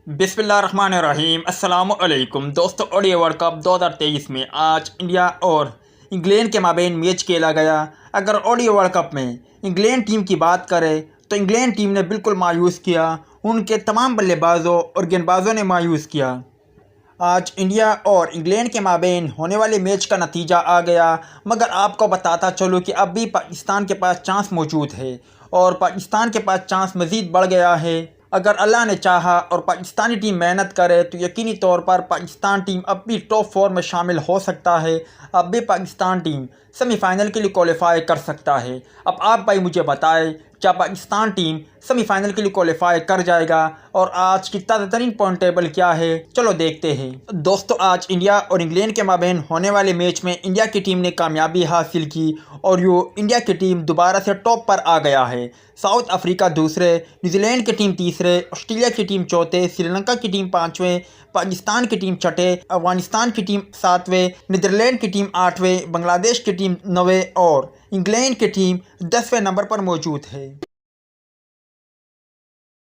बिस्मिल्लाहिर्रहमानिर्रहीम। अस्सलामुअलैकुम दोस्तों, ओडीआई वर्ल्ड कप 2023 में आज इंडिया और इंग्लैंड के माबेन मैच खेला गया। अगर ओडीआई वर्ल्ड कप में इंग्लैंड टीम की बात करें तो इंग्लैंड टीम ने बिल्कुल मायूस किया। उनके तमाम बल्लेबाजों और गेंदबाजों ने मायूस किया। आज इंडिया और इंग्लैंड के माबेन होने वाले मैच का नतीजा आ गया, मगर आपको बताता चलो कि अब भी पाकिस्तान के पास चांस मौजूद है और पाकिस्तान के पास चांस मज़ीद बढ़ गया है। अगर अल्लाह ने चाहा और पाकिस्तानी टीम मेहनत करे तो यकीनी तौर पर पाकिस्तान टीम अब भी टॉप 4 में शामिल हो सकता है। अब भी पाकिस्तान टीम सेमीफाइनल के लिए क्वालिफाई कर सकता है। अब आप भाई मुझे बताएं, क्या पाकिस्तान टीम सेमीफाइनल के लिए क्वालिफाई कर जाएगा और आज की ताज़ा तरीन पॉइंट टेबल क्या है, चलो देखते हैं। दोस्तों, आज इंडिया और इंग्लैंड के माबेन होने वाले मैच में इंडिया की टीम ने कामयाबी हासिल की और इंडिया की टीम दोबारा से टॉप पर आ गया है। साउथ अफ्रीका दूसरे, न्यूजीलैंड की टीम तीसरे, ऑस्ट्रेलिया की टीम चौथे, श्रीलंका की टीम पाँचवें, पाकिस्तान की टीम छठे, अफगानिस्तान की टीम सातवें, नीदरलैंड की टीम आठवें, बांग्लादेश की टीम नौवें और इंग्लैंड की टीम 10वें नंबर पर मौजूद है।